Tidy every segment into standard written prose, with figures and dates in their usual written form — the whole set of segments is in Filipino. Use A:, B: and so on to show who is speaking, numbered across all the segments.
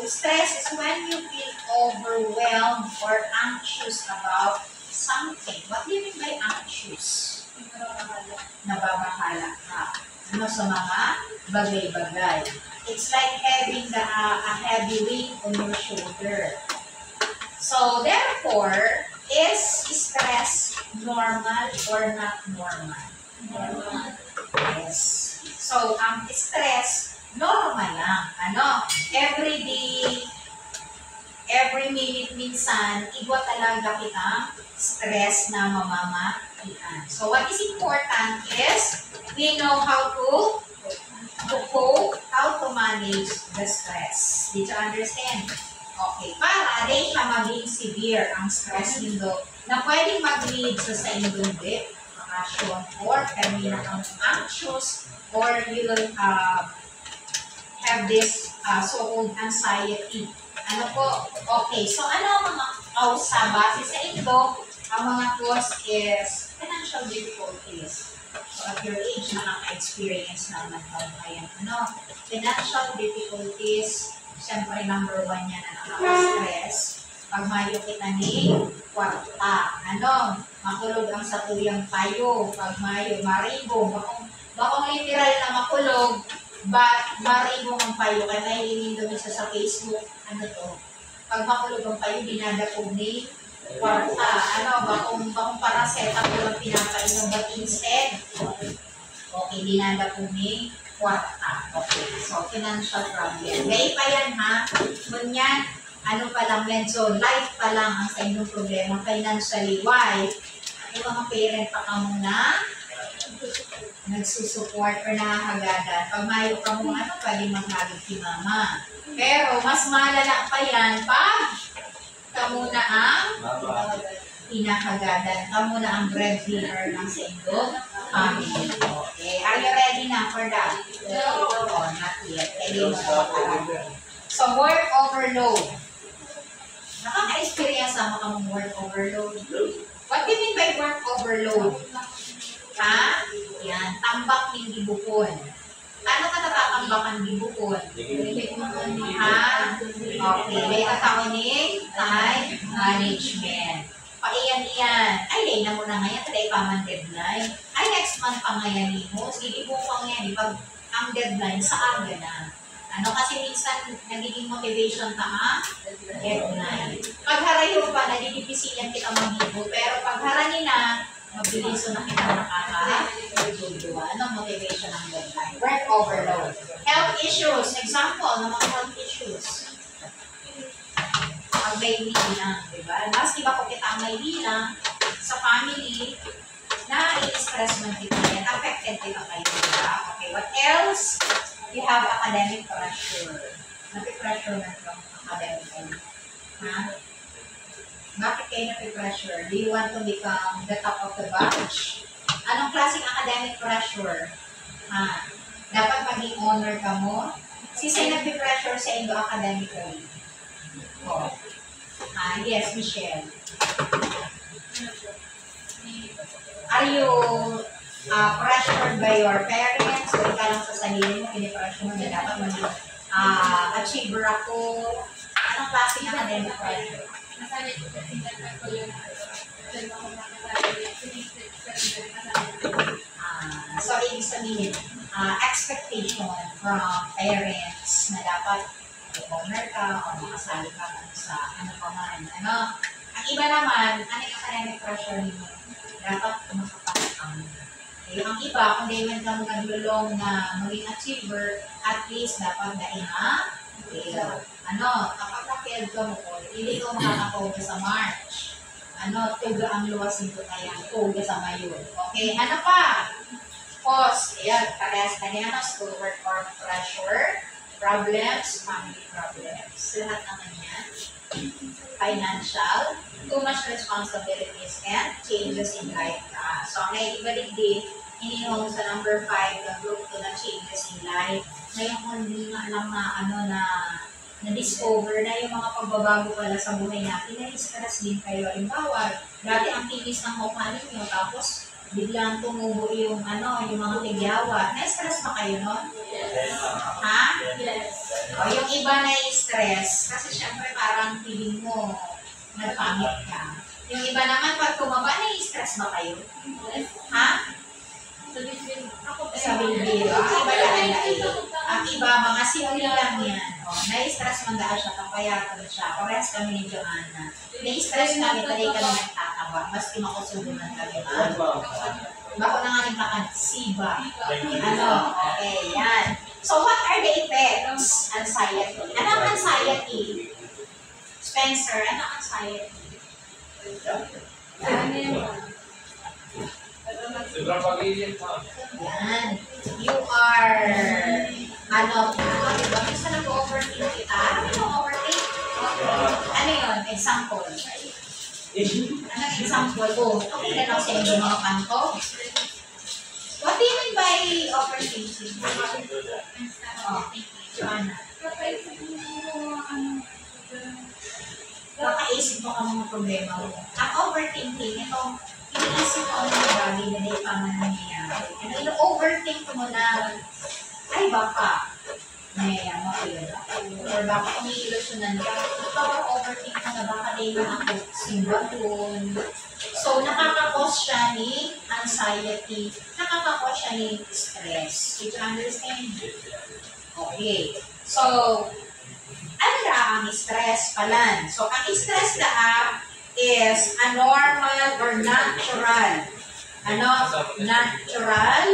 A: stress is when you feel overwhelmed or anxious about something. What do you mean by anxious? Nababahala ka. Ano sa mga bagay-bagay. It's like having a heavy weight on your shoulder. So, therefore, is stress normal or not normal? Normal. Yes. So, ang stress, normal lang. Ano? Every day, every minute minsan, iba talaga kitang stress na mamamalian. So, what is important is, we know how to cope, how to manage the stress. Did you understand? Okay, para di siya maging severe ang stress nindo na pwedeng mag-lead sa inyong depression or terminal ang anxious or you will have this so-called anxiety. Ano po? Okay, so ano ang mga causa base sa ito? Ang mga cause is financial difficulties. So at your age, nakaka-experience naman kayo financial difficulties. Siyempre, number 1 yan na nakaka-stress. Pag mayo kita ni kwarta, makulog ang satuyang tayo. Pag mayo, maribong. Bakong literal na makulog, maribong ang payo. Kaya nahilingin doon sa Facebook, pag makulog ang payo, dinadapog ni kwarta. Bakong paracetamol ang pinapainom, but instead, okay, dinadapog ni kwarta. Okay, so financial problem. Gay pa yan ha. Ngunyan, pa lang yan. So, life pa lang ang sa inyong problema financially. Why? Yung mga parent pa ka muna nagsusupport or nakakagadan. Pag mayo ka muna, pwede maghagod si mama. Pero, mas malala pa yan pag kamuna ang pinakagadan. Kamuna ang breadwinner ng sa inyong family. Okay, are you ready na for that? No, not yet. So, work overload. Nakaka-experience mo kang work overload. What do you mean by work overload? Ha? Yan, tambak ng gibukon. Paano ka natatambakan gibukon? Ha? Okay, may tatawin ni time management. Paiyan-iyan. Ay, day na mo na ngayon. Today pa man deadline. Ay, next month pa ngayon mo. Sige po pang yan. Pag ang deadline, sa aga na. Kasi minsan, nagiging motivation ka deadline. Pag harayo pa, nagigipisiyan kita maghibo. Pero pag haranin na, mabiliso na kita nakaka-duwa. Motivation ang deadline? Work overload. Health issues. Example ng mga health issues. Pag may bilang, diba? Mas diba kung kita ang may bilang sa family, na i-stress man kita yan, affected kita kayo, diba? Okay, what else? You have academic pressure. Napi-pressure na ito academically. Ha? Bakit kayo napi-pressure? Do you want to become the top of the batch? Anong klaseng academic pressure? Ha? Dapat maging honor ka mo? Sisay napi-pressure sa inyo academically? Oh. Yes, Michelle. Are you pressured by your parents? O ikaw lang sa sarili mo, pinipressure mo na dapat maging achiever ako? Anong klase ng academic pressure? So, ibig sabihin, expectation from parents na dapat honor ka o makasali ka sa pa man. Ang iba naman, ano yung academic pressure nyo? Dapat makapasok ka mo. Okay, ang iba, kung di man ka naglulong na maging achiever, at least dapat dahil fail. Kapag na-fail ka mo po, hindi ko makakapoga sa March. Tuga ang luwas nito kaya, tuga sa Mayon. Okay, ano pa? Pause. Ayan, parehas kanina, schoolwork or pressure. Problems, family problems. Lahat naman yan. Financial, too much responsibilities, and changes in life. So, ang naibalik din, inihong sa number 5, the group to the changes in life. Ngayon, kung hindi nga alam na na-discover na yung mga pagbabago pala sa buhay natin, na-stress din kayo. Halimbawa, dati ang tinis ng mukha ninyo, tapos biglang tumubo yung mga tigyawa. Na-stress pa kayo, no?
B: Yes.
A: Ha?
B: Yes.
A: O, yung iba na stress, kasi syempre parang feeling mo, nagpangit ka. Yung iba naman, pag tumaba, na-stress ba kayo? Ha? Sa bilbil. Ang iba lang ang iba, mga simple lang yan. O, na-stress man dahil siya, kapayatan siya. Parehas kami ni Joanna. Na-stress kami, tali kami nagtatawa. Mas makusubo na kami. Bako na nga nagtakan, siba. Ano? Okay, yan. So, what are the effects? Anxiety. Ano ang anxiety? Spencer, ano ang anxiety? Yan. You are, diba? Gusto nag-overthink kita? Ano yung overthink? Ano yun? Example. Anong example? Oh, okay na lang sa inyo mga kanto. What do you mean by overthinking? Oh, Joanna. Nakaisip mo ka mga problema mo. Ang overthinking, itong iniisip mo ang mga bagay na di pa man nangyayari. And ino-overthink mo na, ay baka, nangyayari mo yun. Or baka umiilusyonan ka. Ikaw overthink mo na baka di mo ako simba dun. So, nakakakos siya ni anxiety. Nakakakos siya ni stress. Did you understand? Okay. So, ano na ang stress palan? So, ang stress na is a normal or natural, natural,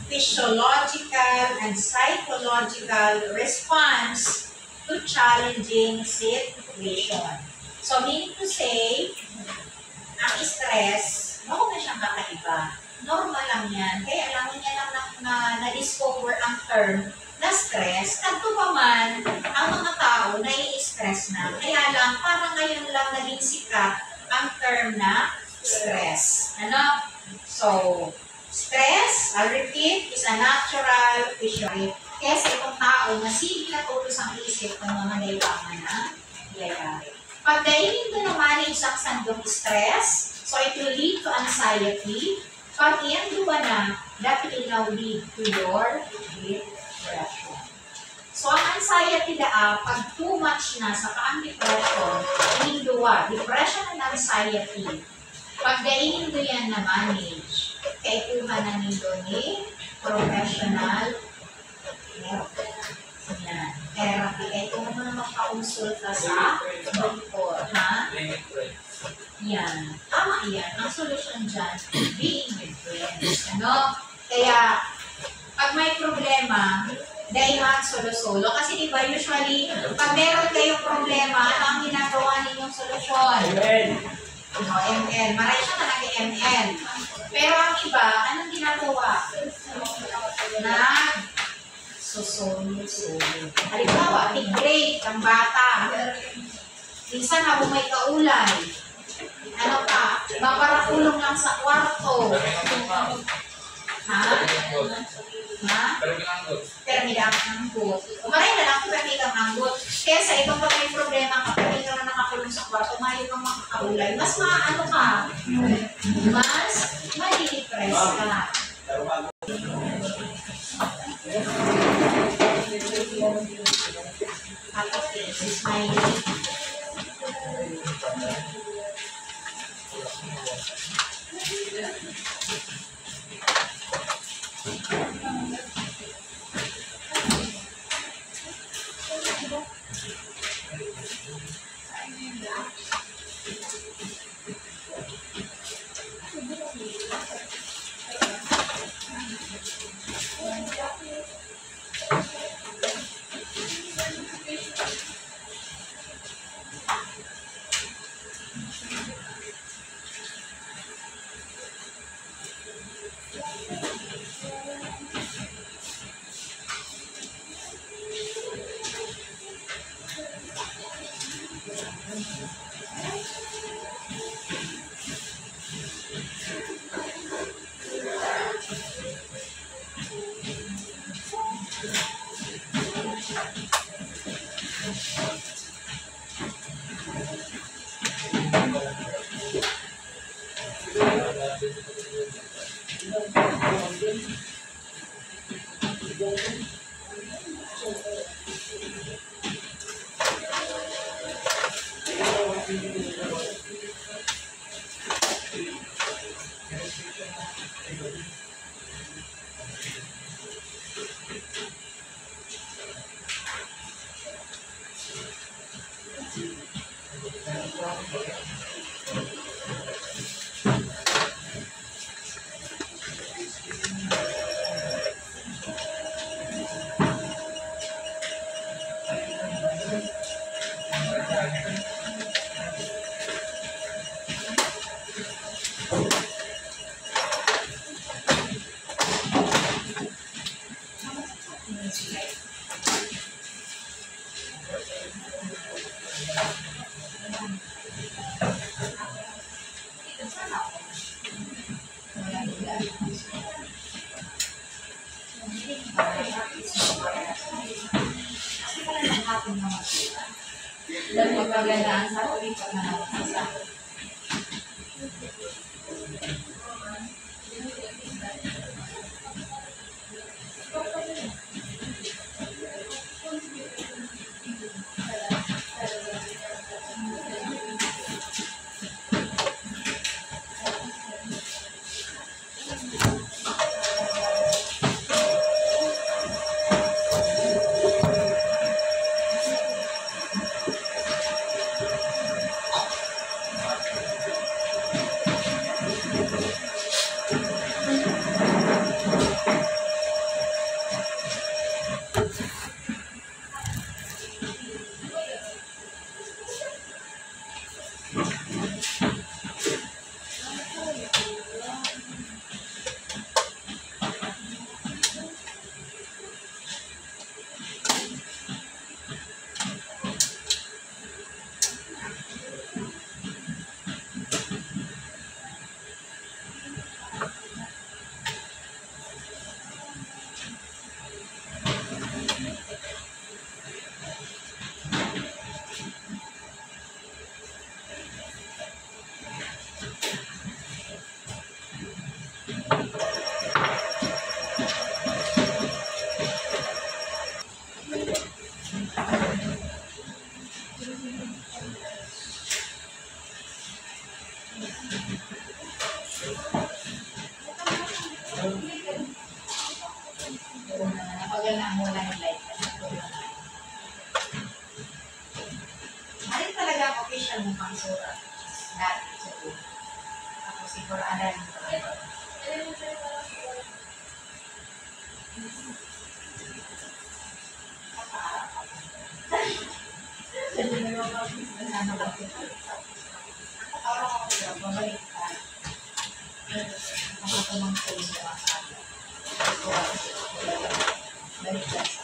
A: physiological, and psychological response to challenging situation. So, meaning to say, ang stress, huwag na siyang kakaiba. Normal lang yan. Kaya alam niya lang na-discover ang term na stress, nagtupaman ang mga tao na i-stress na. Kaya lang, parang ngayon lang naging sikat ang term na stress. Ano? So, stress, I'll repeat, is a natural physiology. Kaya sa itong tao, masigil na tulos ang isip ng mga nailangan na nangyayari. Pag dahil to na manage ang sandong stress, so it will lead to anxiety. Pag iyan duwa na, that will now lead to your depression. So, ang anxiety pag too much na sa kaang depression, hinduwa, depression and anxiety, pag dainin do yan na manage, kaya kuha na nindo ni professional help. Yan. Therapy. Kaya kung mo na magpa-consulta sa doktor, ha? Yan. Tama yan. Ang solusyon dyan, being with friends. Ano? Kaya, pag may problema, dahil nga solo-solo. Kasi diba, usually, pag meron kayong problema, ano ang ginagawa ninyong solusyon? ML. Maray siya na nag-ML. Pero ang iba, anong ginagawa? Susolo-solo. Halimbawa, tig-break ang bata. Minsan habang may kaulay, ano pa, maparakulong lang sa kwarto. Ha? Ha? Termidang anggot. Umaray na lang kung termidang anggot. Kaya sa ibang pag may problema kapag hindi ka na nakakulong sa kwarto, mayo kang makakaulay. Mas maano ka? Mas madi-depress ka. Okay, this is my Dan magagandaan sa ulit pag nanawag. Napagandaan mo lang yung light. Ano talaga ang official mo pang surat? Natin sa buhay. Tapos siguraanan mo. Balik ka.